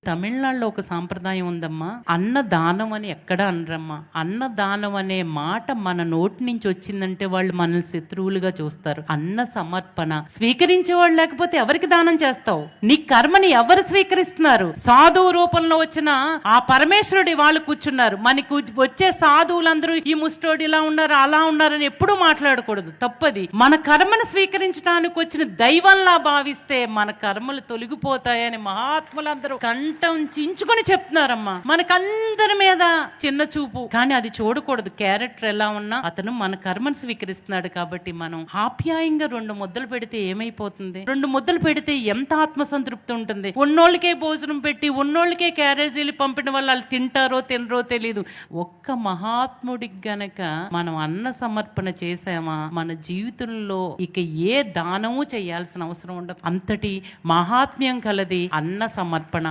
తమిళనాడులో ఒక సాంప్రదాయం ఉందమ్మా. అన్నదానం అని ఎక్కడ అనరమ్మా. అన్నదానం అనే మాట మన నోటి నుంచి వచ్చిందంటే వాళ్ళు మనల్ని శత్రువులుగా చూస్తారు. అన్న సమర్పణ స్వీకరించే వాళ్ళు లేకపోతే ఎవరికి దానం చేస్తావు? నీ కర్మని ఎవరు స్వీకరిస్తున్నారు? సాధువు రూపంలో వచ్చిన ఆ పరమేశ్వరుడి వాళ్ళు కూర్చున్నారు. మనకు వచ్చే సాధువులందరూ ఈ ముస్టోడి ఇలా ఉన్నారు అలా ఉన్నారని ఎప్పుడూ మాట్లాడకూడదు, తప్పది. మన కర్మను స్వీకరించడానికి వచ్చిన దైవంలా భావిస్తే మన కర్మలు తొలగిపోతాయని మహాత్ములందరూ కంఠం చించుకొని చెప్తున్నారమ్మా. మనకందరి మీద చిన్న చూపు, కానీ అది చూడకూడదు. క్యారెక్టర్ ఎలా ఉన్నా అతను మన కర్మను స్వీకరిస్తున్నాడు కాబట్టి మనం ఆప్యాయంగా 2 ముద్దలు పెడితే ఏమైపోతుంది? 2 ముద్దలు పెడితే ఎంత ఆత్మసంతృప్తి ఉంటుంది. ఉన్నోళ్ళకే భోజనం పెట్టి ఉన్నోళ్ళకే క్యారేజీలు పంపిన వాళ్ళు తింటారో తినరో తెలీదు. ఒక్క మహాత్ముడికి గనక మనం అన్న సమర్పణ చేసామా మన జీవితంలో ఇక ఏ దానము చేయాల్సిన అవసరం ఉండదు. అంతటి మహాత్మ్యం కలది అన్న సమర్పణ.